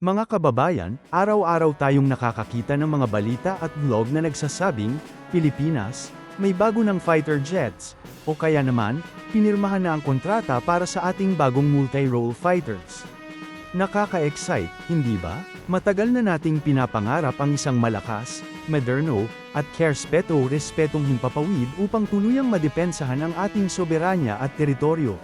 Mga kababayan, araw-araw tayong nakakakita ng mga balita at vlog na nagsasabing, Pilipinas, may bago ng fighter jets, o kaya naman, pinirmahan na ang kontrata para sa ating bagong multi-role fighters. Nakaka-excite, hindi ba? Matagal na nating pinapangarap ang isang malakas, moderno, at respetong himpapawid upang tuluyang madepensahan ang ating soberanya at teritoryo.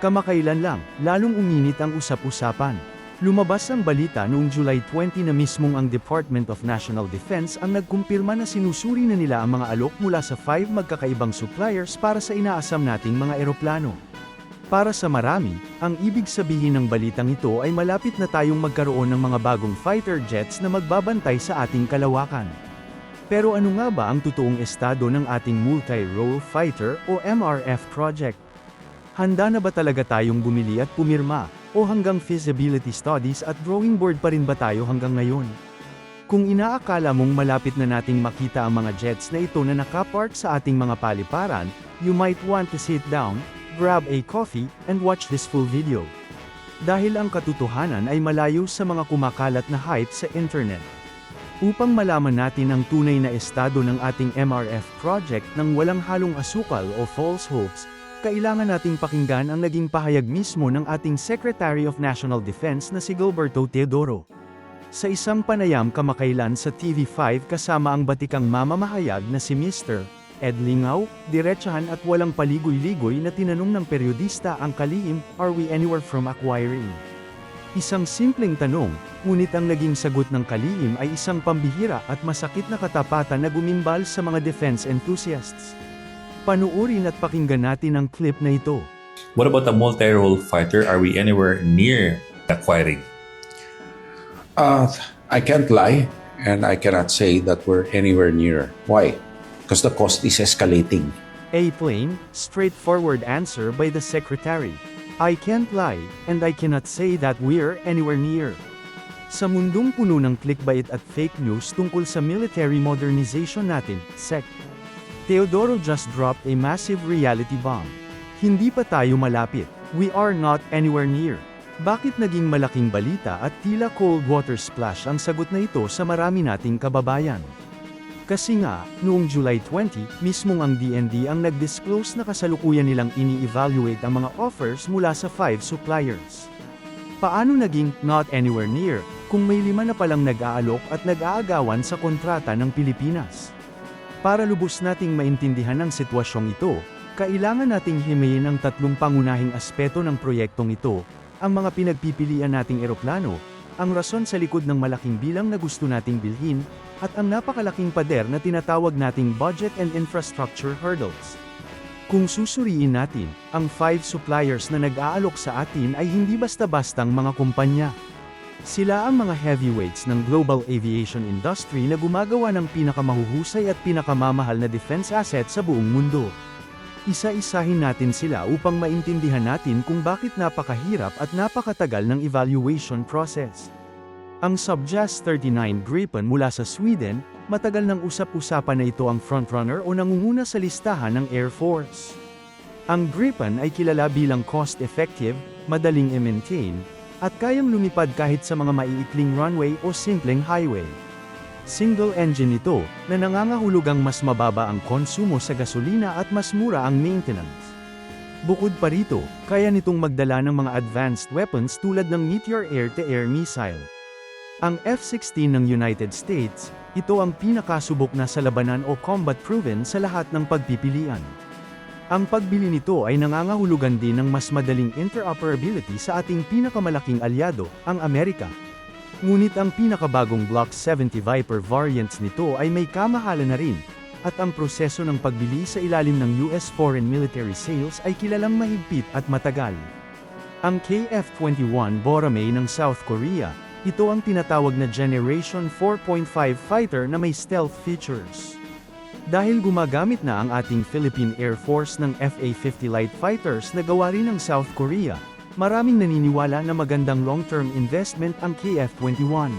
Kamakailan lang, lalong uminit ang usap-usapan. Lumabas ang balita noong July 20 na mismong ang Department of National Defense ang nagkumpirma na sinusuri na nila ang mga alok mula sa 5 magkakaibang suppliers para sa inaasam nating mga eroplano. Para sa marami, ang ibig sabihin ng balitang ito ay malapit na tayong magkaroon ng mga bagong fighter jets na magbabantay sa ating kalawakan. Pero ano nga ba ang totoong estado ng ating multi-role fighter o MRF project? Handa na ba talaga tayong bumili at pumirma? O hanggang feasibility studies at drawing board pa rin ba tayo hanggang ngayon? Kung inaakala mong malapit na nating makita ang mga jets na ito na nakapark sa ating mga paliparan, you might want to sit down, grab a coffee, and watch this full video. Dahil ang katotohanan ay malayo sa mga kumakalat na hype sa internet. Upang malaman natin ang tunay na estado ng ating MRF project nang walang halong asukal o false hopes, kailangan nating pakinggan ang naging pahayag mismo ng ating Secretary of National Defense na si Gilberto Teodoro. Sa isang panayam kamakailan sa TV5 kasama ang batikang mamamahayag na si Mr. Ed Lingaw, diretsahan at walang paligoy-ligoy na tinanong ng periodista ang kalihim, "Are we anywhere from acquiring?" Isang simpleng tanong, ngunit ang naging sagot ng kalihim ay isang pambihira at masakit na katapatan na gumimbal sa mga defense enthusiasts. Panuorin at pakinggan natin ang clip na ito. What about the multi-role fighter? Are we anywhere near acquiring? I can't lie, and I cannot say that we're anywhere near. Why? Because the cost is escalating. A plain, straightforward answer by the secretary. I can't lie, and I cannot say that we're anywhere near. Sa mundong puno ng clickbait at fake news tungkol sa military modernization natin, Sec. Teodoro just dropped a massive reality bomb. Hindi pa tayo malapit. We are not anywhere near. Bakit naging malaking balita at tila cold water splash ang sagot na ito sa marami nating kababayan? Kasi nga, noong July 20, mismong ang DND ang nag-disclose na kasalukuyan nilang ini-evaluate ang mga offers mula sa 5 suppliers. Paano naging not anywhere near kung may 5 na palang nag-aalok at nag-aagawan sa kontrata ng Pilipinas? Para lubos nating maintindihan ang sitwasyong ito, kailangan nating himayin ang 3 pangunahing aspeto ng proyektong ito, ang mga pinagpipilian nating eroplano, ang rason sa likod ng malaking bilang na gusto nating bilhin, at ang napakalaking pader na tinatawag nating budget and infrastructure hurdles. Kung susuriin natin, ang 5 suppliers na nag-aalok sa atin ay hindi basta-bastang mga kumpanya. Sila ang mga heavyweights ng global aviation industry na gumagawa ng pinakamahuhusay at pinakamamahal na defense asset sa buong mundo. Isa-isahin natin sila upang maintindihan natin kung bakit napakahirap at napakatagal ng evaluation process. Ang Subjas 39 Gripen mula sa Sweden, matagal nang usap-usapan na ito ang frontrunner o nangunguna sa listahan ng Air Force. Ang Gripen ay kilala bilang cost-effective, madaling i-maintain, at kayang lumipad kahit sa mga maiikling runway o simpleng highway. Single engine ito, na nangangahulugang mas mababa ang konsumo sa gasolina at mas mura ang maintenance. Bukod pa rito, kaya nitong magdala ng mga advanced weapons tulad ng Meteor air-to-air missile. Ang F-16 ng United States, ito ang pinakasubok na sa labanan o combat-proven sa lahat ng pagpipilian. Ang pagbili nito ay nangangahulugan din ng mas madaling interoperability sa ating pinakamalaking alyado, ang Amerika. Ngunit ang pinakabagong Block 70 Viper variants nito ay may kamahalan na rin, at ang proseso ng pagbili sa ilalim ng US foreign military sales ay kilalang mahigpit at matagal. Ang KF-21 Boramae ng South Korea, ito ang tinatawag na Generation 4.5 fighter na may stealth features. Dahil gumagamit na ang ating Philippine Air Force ng FA-50 light fighters na gawa rin ng South Korea, maraming naniniwala na magandang long-term investment ang KF-21.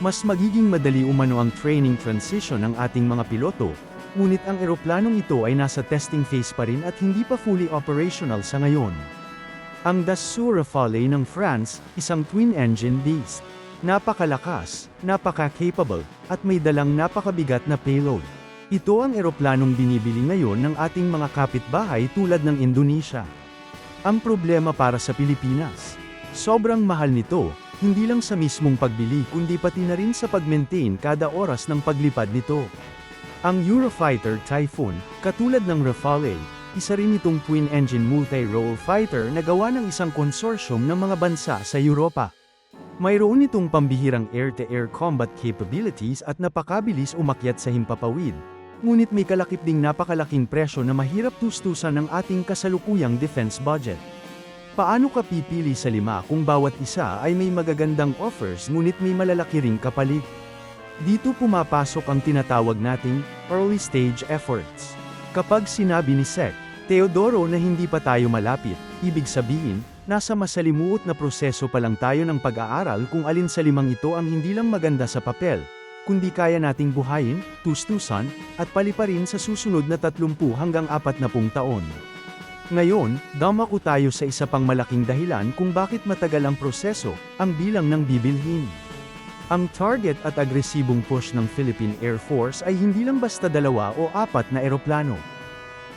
Mas magiging madali umano ang training transition ng ating mga piloto, ngunit ang eroplanong ito ay nasa testing phase pa rin at hindi pa fully operational sa ngayon. Ang Dassault Rafale ng France, isang twin-engine beast. Napakalakas, napaka-capable, at may dalang napakabigat na payload. Ito ang eroplanong binibili ngayon ng ating mga kapitbahay tulad ng Indonesia. Ang problema para sa Pilipinas, sobrang mahal nito, hindi lang sa mismong pagbili kundi pati na rin sa pag-maintain kada oras ng paglipad nito. Ang Eurofighter Typhoon, katulad ng Rafale, isa rin itong twin-engine multi-role fighter na gawa ng isang konsorsyum ng mga bansa sa Europa. Mayroon itong pambihirang air-to-air combat capabilities at napakabilis umakyat sa himpapawid. Ngunit may kalakip ding napakalaking presyo na mahirap tustusan ng ating kasalukuyang defense budget. Paano ka pipili sa 5 kung bawat isa ay may magagandang offers ngunit may malalaki ring kapalit? Dito pumapasok ang tinatawag nating early stage efforts. Kapag sinabi ni Sec. Teodoro na hindi pa tayo malapit, ibig sabihin, nasa masalimuot na proseso pa lang tayo ng pag-aaral kung alin sa 5 ito ang hindi lang maganda sa papel, kundi kaya nating buhayin, tustusan, at paliparin sa susunod na 30 hanggang 40 taon. Ngayon, damako tayo sa isa pang malaking dahilan kung bakit matagal ang proseso, ang bilang ng bibilhin. Ang target at agresibong push ng Philippine Air Force ay hindi lang basta 2 o 4 na eroplano.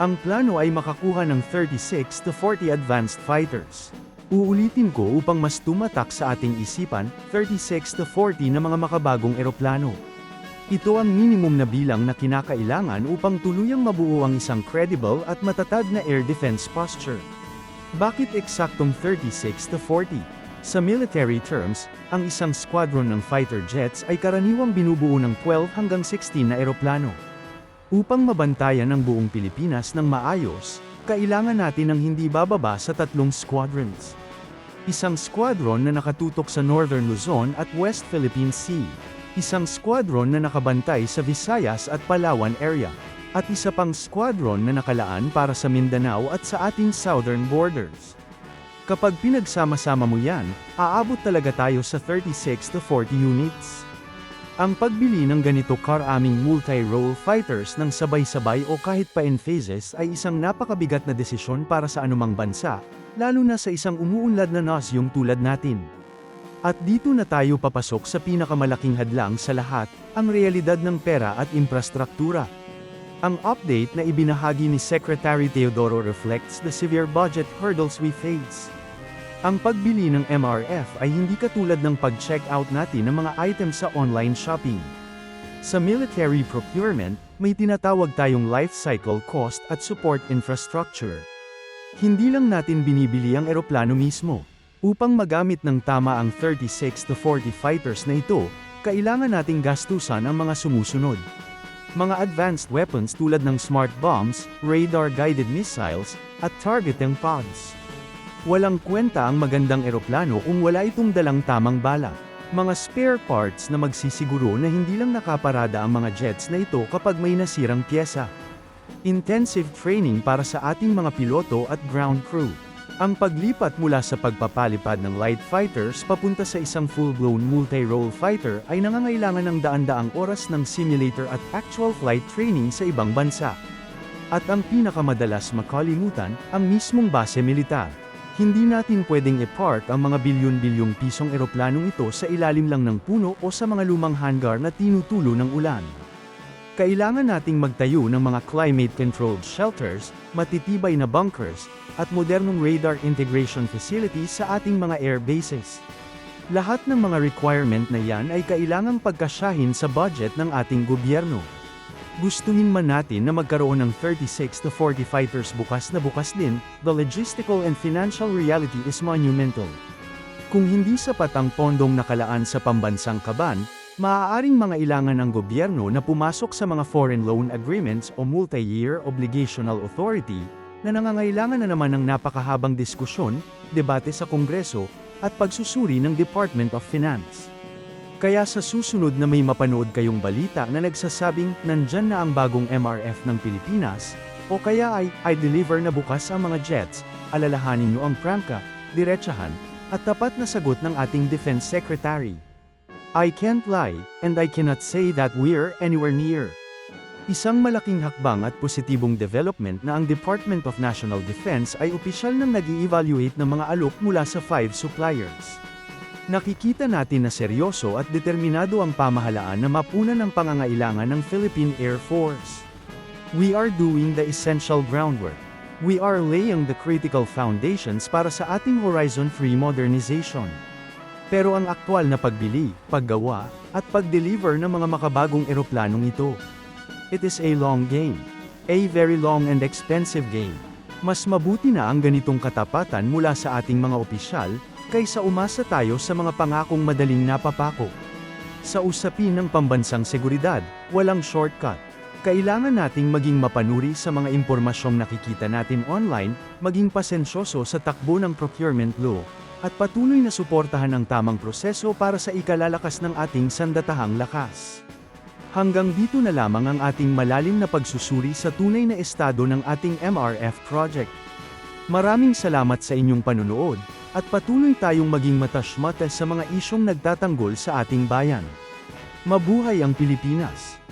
Ang plano ay makakuha ng 36 to 40 advanced fighters. Uulitin ko upang mas tumatak sa ating isipan, 36 to 40 na mga makabagong eroplano. Ito ang minimum na bilang na kinakailangan upang tuluyang mabuo ang isang credible at matatag na air defense posture. Bakit eksaktong 36 to 40? Sa military terms, ang isang squadron ng fighter jets ay karaniwang binubuo ng 12 hanggang 16 na eroplano. Upang mabantayan ang buong Pilipinas ng maayos, kailangan natin ng hindi bababa sa 3 squadrons. Isang squadron na nakatutok sa Northern Luzon at West Philippine Sea. Isang squadron na nakabantay sa Visayas at Palawan area. At isa pang squadron na nakalaan para sa Mindanao at sa ating southern borders. Kapag pinagsama-sama mo yan, aabot talaga tayo sa 36 to 40 units. Ang pagbili ng ganito karaming multi-role fighters ng sabay-sabay o kahit pa in phases ay isang napakabigat na desisyon para sa anumang bansa, lalo na sa isang umuunlad na nasyong tulad natin. At dito na tayo papasok sa pinakamalaking hadlang sa lahat, ang realidad ng pera at infrastruktura. Ang update na ibinahagi ni Secretary Teodoro reflects the severe budget hurdles we face. Ang pagbili ng MRF ay hindi katulad ng pag-check out natin ng mga items sa online shopping. Sa military procurement, may tinatawag tayong life cycle cost at support infrastructure. Hindi lang natin binibili ang eroplano mismo. Upang magamit ng tama ang 36 to 40 fighters na ito, kailangan nating gastusan ang mga sumusunod. Mga advanced weapons tulad ng smart bombs, radar-guided missiles, at targeting pods. Walang kwenta ang magandang eroplano kung wala itong dalang tamang bala. Mga spare parts na magsisiguro na hindi lang nakaparada ang mga jets na ito kapag may nasirang pyesa. Intensive training para sa ating mga piloto at ground crew. Ang paglipat mula sa pagpapalipad ng light fighters papunta sa isang full-blown multi-role fighter ay nangangailangan ng daan-daang oras ng simulator at actual flight training sa ibang bansa. At ang pinakamadalas makalimutan, ang mismong base militar. Hindi natin pwedeng i-park ang mga bilyon-bilyong pisong eroplanong ito sa ilalim lang ng puno o sa mga lumang hangar na tinutulo ng ulan. Kailangan nating magtayo ng mga climate-controlled shelters, matitibay na bunkers, at modernong radar integration facilities sa ating mga air bases. Lahat ng mga requirement na yan ay kailangang pagkasyahin sa budget ng ating gobyerno. Gustuhin man natin na magkaroon ng 36 to 40 fighters bukas din, the logistical and financial reality is monumental. Kung hindi sapat ang pondong nakalaan sa pambansang kaban, maaaring mangailangan ng gobyerno na pumasok sa mga foreign loan agreements o multi-year obligational authority, na nangangailangan na naman ng napakahabang diskusyon, debate sa Kongreso, at pagsusuri ng Department of Finance. Kaya sa susunod na may mapanood kayong balita na nagsasabing nandyan na ang bagong MRF ng Pilipinas, o kaya ay I-deliver na bukas ang mga jets, alalahanin nyo ang prangka, diretsahan, at tapat na sagot ng ating Defense Secretary. I can't lie, and I cannot say that we're anywhere near. Isang malaking hakbang at positibong development na ang Department of National Defense ay opisyal nang nag-i-evaluate ng mga alok mula sa 5 suppliers. Nakikita natin na seryoso at determinado ang pamahalaan na mapunan ang pangangailangan ng Philippine Air Force. We are doing the essential groundwork. We are laying the critical foundations para sa ating Horizon 3 modernization. Pero ang aktwal na pagbili, paggawa, at pag-deliver ng mga makabagong eroplanong ito. It is a long game. A very long and expensive game. Mas mabuti na ang ganitong katapatan mula sa ating mga opisyal, kaysa umasa tayo sa mga pangakong madaling napapako. Sa usapin ng pambansang seguridad, walang shortcut. Kailangan nating maging mapanuri sa mga impormasyong nakikita natin online, maging pasensyoso sa takbo ng procurement law, at patuloy na suportahan ang tamang proseso para sa ikalalakas ng ating sandatahang lakas. Hanggang dito na lamang ang ating malalim na pagsusuri sa tunay na estado ng ating MRF project. Maraming salamat sa inyong panunood, at patuloy tayong maging matasmata sa mga isyong nagtatanggol sa ating bayan. Mabuhay ang Pilipinas!